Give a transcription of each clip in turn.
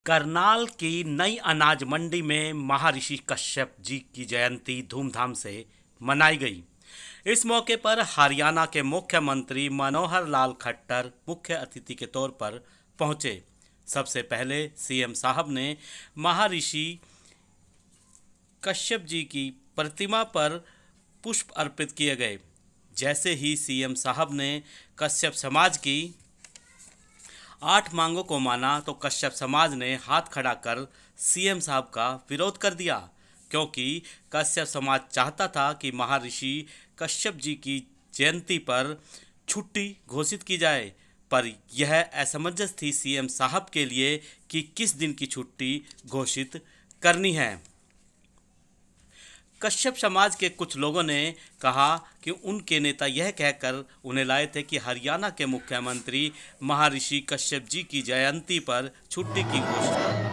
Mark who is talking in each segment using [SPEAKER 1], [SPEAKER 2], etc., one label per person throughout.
[SPEAKER 1] करनाल की नई अनाज मंडी में महर्षि कश्यप जी की जयंती धूमधाम से मनाई गई। इस मौके पर हरियाणा के मुख्यमंत्री मनोहर लाल खट्टर मुख्य अतिथि के तौर पर पहुंचे। सबसे पहले सीएम साहब ने महर्षि कश्यप जी की प्रतिमा पर पुष्प अर्पित किए गए। जैसे ही सीएम साहब ने कश्यप समाज की 8 मांगों को माना तो कश्यप समाज ने हाथ खड़ा कर सीएम साहब का विरोध कर दिया, क्योंकि कश्यप समाज चाहता था कि महर्षि कश्यप जी की जयंती पर छुट्टी घोषित की जाए, पर यह असमंजस थी सीएम साहब के लिए कि किस दिन की छुट्टी घोषित करनी है। कश्यप समाज के कुछ लोगों ने कहा कि उनके नेता यह कहकर उन्हें लाए थे कि हरियाणा के मुख्यमंत्री महर्षि कश्यप जी की जयंती पर छुट्टी की घोषणा।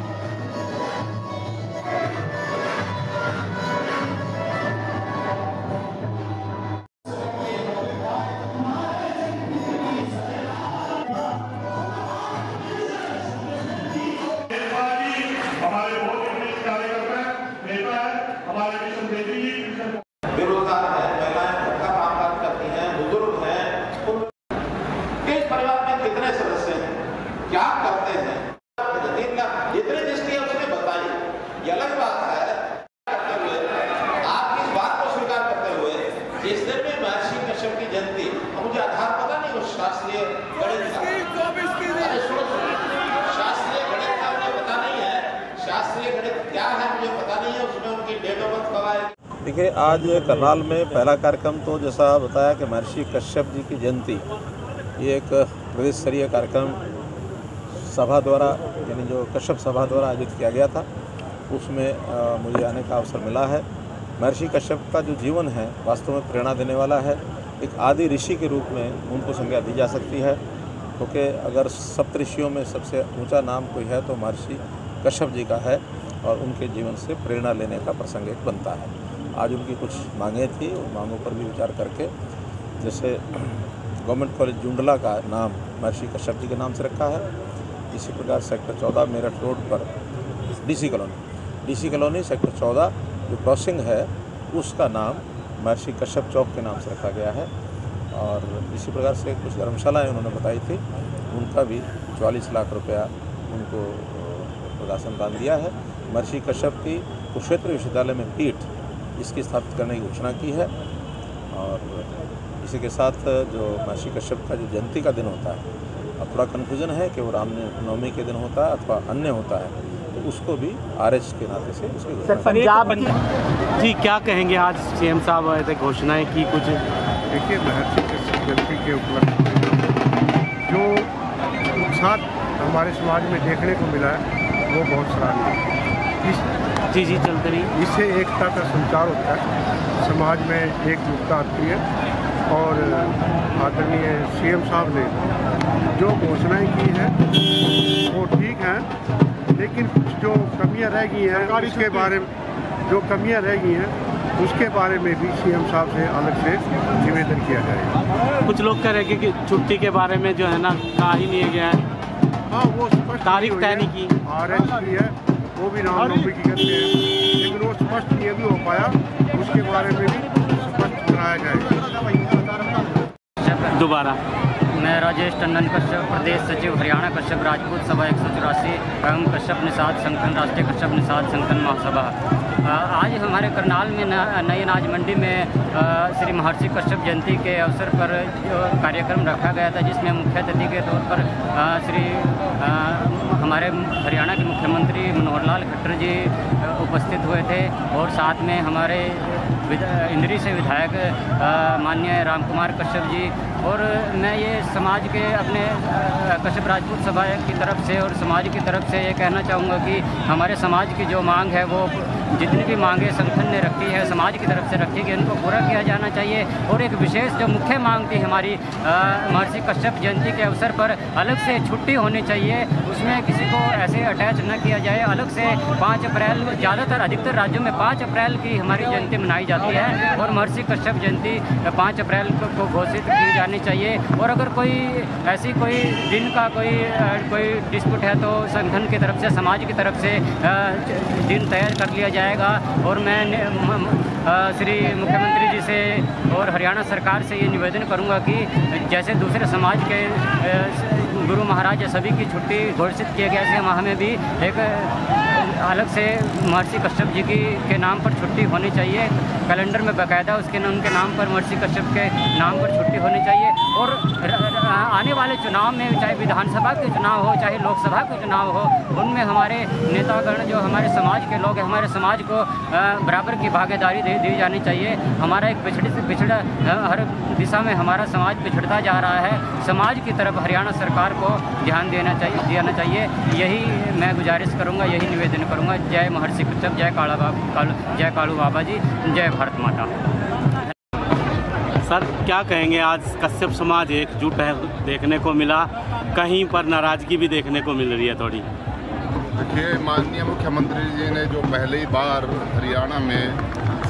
[SPEAKER 2] बेरोजगार है, महिलाएं घर का कामकाज करती हैं, बुजुर्ग हैं, किस परिवार में कितने सदस्य हैं, क्या करते हैं, जितनी दृष्टि है उसने बताई। ये अलग बात है करते हुए आप इस बात को स्वीकार करते हुए जिस दिन में महर्षि कश्यप की जयंती, मुझे आधार पता नहीं उस शास्त्रीय गणित का, शास्त्रीय गणित का मुझे पता नहीं है, शास्त्रीय गणित क्या है मुझे पता नहीं है, उसमें उनकी डेट ऑफ बर्थ कब आएगी।
[SPEAKER 3] देखिए, आज करनाल में पहला कार्यक्रम तो जैसा बताया कि महर्षि कश्यप जी की जयंती, ये एक प्रदेश स्तरीय कार्यक्रम सभा द्वारा यानी जो कश्यप सभा द्वारा आयोजित किया गया था, उसमें मुझे आने का अवसर मिला है। महर्षि कश्यप का जो जीवन है वास्तव में प्रेरणा देने वाला है। एक आदि ऋषि के रूप में उनको संज्ञा दी जा सकती है, क्योंकि अगर सप्तऋषियों में सबसे ऊँचा नाम कोई है तो महर्षि कश्यप जी का है, और उनके जीवन से प्रेरणा लेने का प्रसंग एक बनता है। आज उनकी कुछ मांगें थी, उन मांगों पर भी विचार करके जैसे गवर्नमेंट कॉलेज जुंडला का नाम महर्षि कश्यप जी के नाम से रखा है। इसी प्रकार सेक्टर 14 मेरठ रोड पर डीसी कॉलोनी सेक्टर 14 जो क्रॉसिंग है उसका नाम महर्षि कश्यप चौक के नाम से रखा गया है। और इसी प्रकार से कुछ धर्मशालाएँ उन्होंने बताई थी, उनका भी 44 लाख रुपया उनको प्रकाशन दान दिया है। महर्षि कश्यप की कुरुक्षेत्र विश्वविद्यालय में पीठ इसकी स्थापित करने की घोषणा की है। और इसी के साथ जो महर्षि कश्यप का जो जयंती का दिन होता है, अब थोड़ा कन्फ्यूजन है कि वो रामनवमी के दिन होता है अथवा अन्य होता है, तो उसको भी आरएस के नाते से उसकी
[SPEAKER 1] पंजाब जी क्या कहेंगे? आज सीएम साहब आए थे, घोषणाएं की कुछ।
[SPEAKER 4] देखिए, महर्षि कश्यप जयंती के उपलक्ष्य में जो उत्साह हमारे समाज में देखने को मिला है वो बहुत सराहनीय है।
[SPEAKER 1] जी चलते रही।
[SPEAKER 4] इससे एकता का संचार होता है, समाज में एकजुटता आती है। और आदरणीय सीएम साहब ने जो घोषणाएं की हैं वो ठीक हैं, लेकिन कुछ जो कमियां रह गई हैं उसके बारे में उसके बारे में भी सीएम साहब से अलग से निवेदन किया जाएगा।
[SPEAKER 1] कुछ लोग कह रहे हैं कि छुट्टी के बारे में जो है ना कहा ही नहीं गया है।
[SPEAKER 4] हाँ, वो स्पष्ट
[SPEAKER 1] तारीख तय नहीं की,
[SPEAKER 4] आरएस की है, वो भी रामनवमी की करते हैं, लेकिन वो स्पष्ट नहीं भी हो पाया, उसके बारे में भी स्पष्ट कराया जाएगा।
[SPEAKER 1] दोबारा
[SPEAKER 5] मैं राजेश टंडन कश्यप, प्रदेश सचिव हरियाणा कश्यप राजपूत सभा 184 एवं कश्यप निषाद संगठन राष्ट्रीय कश्यप निषाद संगठन महासभा। आज हमारे करनाल में नई अनाज मंडी में श्री महर्षि कश्यप जयंती के अवसर पर जो कार्यक्रम रखा गया था, जिसमें मुख्य अतिथि के तौर पर हमारे हरियाणा के मुख्यमंत्री मनोहर लाल खट्टर जी उपस्थित हुए थे, और साथ में हमारे इंद्री से विधायक माननीय राम कुमार कश्यप जी। और मैं ये समाज के अपने कश्यप राजपूत सभा की तरफ से और समाज की तरफ से ये कहना चाहूँगा कि हमारे समाज की जो मांग है वो जितनी भी मांगे संगठन ने रखी है, समाज की तरफ से रखी गई, उनको पूरा किया जाना चाहिए। और एक विशेष जो मुख्य मांग थी हमारी महर्षि कश्यप जयंती के अवसर पर अलग से छुट्टी होनी चाहिए, उसमें किसी को ऐसे अटैच न किया जाए। अलग से 5 अप्रैल, ज़्यादातर अधिकतर राज्यों में 5 अप्रैल की हमारी जयंती मनाई जाती है और महर्षि कश्यप जयंती 5 अप्रैल को घोषित की जानी चाहिए। और अगर कोई ऐसी कोई दिन का कोई डिस्प्यूट है तो संगठन की तरफ से, समाज की तरफ से दिन तय कर लिया जाएगा। और मैं श्री मुख्यमंत्री जी से और हरियाणा सरकार से ये निवेदन करूंगा कि जैसे दूसरे समाज के गुरु महाराज सभी की छुट्टी घोषित किए गए, ऐसे हमें भी एक अलग से महर्षि कश्यप जी के नाम पर छुट्टी होनी चाहिए। कैलेंडर में बाकायदा उनके नाम पर, महर्षि कश्यप के नाम पर छुट्टी होनी चाहिए। और आने वाले चुनाव में, चाहे विधानसभा के चुनाव हो, चाहे लोकसभा के चुनाव हो, उनमें हमारे नेतागण जो हमारे समाज के लोग हैं, हमारे समाज को बराबर की भागीदारी दी जानी चाहिए। हमारा एक पिछड़ा हर दिशा में हमारा समाज पिछड़ता जा रहा है। समाज की तरफ हरियाणा सरकार को ध्यान देना चाहिए। यही मैं गुजारिश करूँगा, यही निवेदन करूँगा। जय महर्षि कश्यप, जय कालू बाबा जी, जय भारत माता।
[SPEAKER 1] सर, क्या कहेंगे, आज कश्यप समाज एकजुट है देखने को मिला, कहीं पर नाराजगी भी देखने को मिल रही है थोड़ी।
[SPEAKER 6] देखिए, माननीय मुख्यमंत्री जी ने जो पहली बार हरियाणा में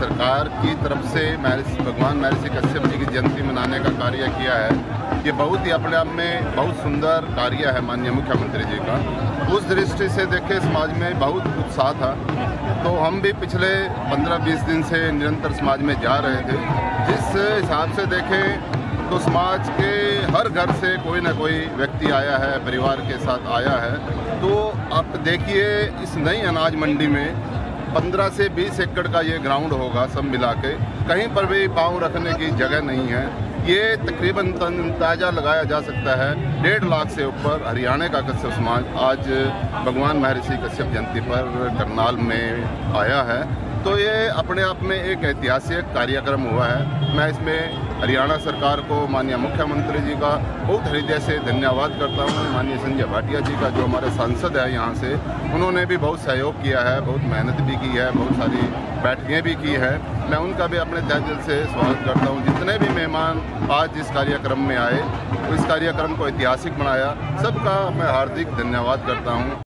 [SPEAKER 6] सरकार की तरफ से भगवान महर्षि कश्यप जी की जयंती मनाने का कार्य किया है, ये बहुत ही अपने आप में बहुत सुंदर कार्य है माननीय मुख्यमंत्री जी का। उस दृष्टि से देखे समाज में बहुत उत्साह था, तो हम भी पिछले 15-20 दिन से निरंतर समाज में जा रहे थे। जिस हिसाब से देखें तो समाज के हर घर से कोई ना कोई व्यक्ति आया है, परिवार के साथ आया है। तो आप देखिए, इस नई अनाज मंडी में 15 से 20 एकड़ का ये ग्राउंड होगा सब मिला के, कहीं पर भी पाँव रखने की जगह नहीं है। ये तकरीबन अंदाजा लगाया जा सकता है 1.5 लाख से ऊपर हरियाणा का कश्यप समाज आज भगवान महर्षि कश्यप जयंती पर करनाल में आया है। तो ये अपने आप में एक ऐतिहासिक कार्यक्रम हुआ है। मैं इसमें हरियाणा सरकार को, माननीय मुख्यमंत्री जी का बहुत हृदय से धन्यवाद करता हूँ। माननीय संजय भाटिया जी का, जो हमारे सांसद है यहाँ से, उन्होंने भी बहुत सहयोग किया है, बहुत मेहनत भी की है, बहुत सारी बैठकें भी की है। मैं उनका भी अपने तहे दिल से स्वागत करता हूँ। जितने भी मेहमान आज इस कार्यक्रम में आए, इस कार्यक्रम को ऐतिहासिक बनाया, सबका मैं हार्दिक धन्यवाद करता हूँ।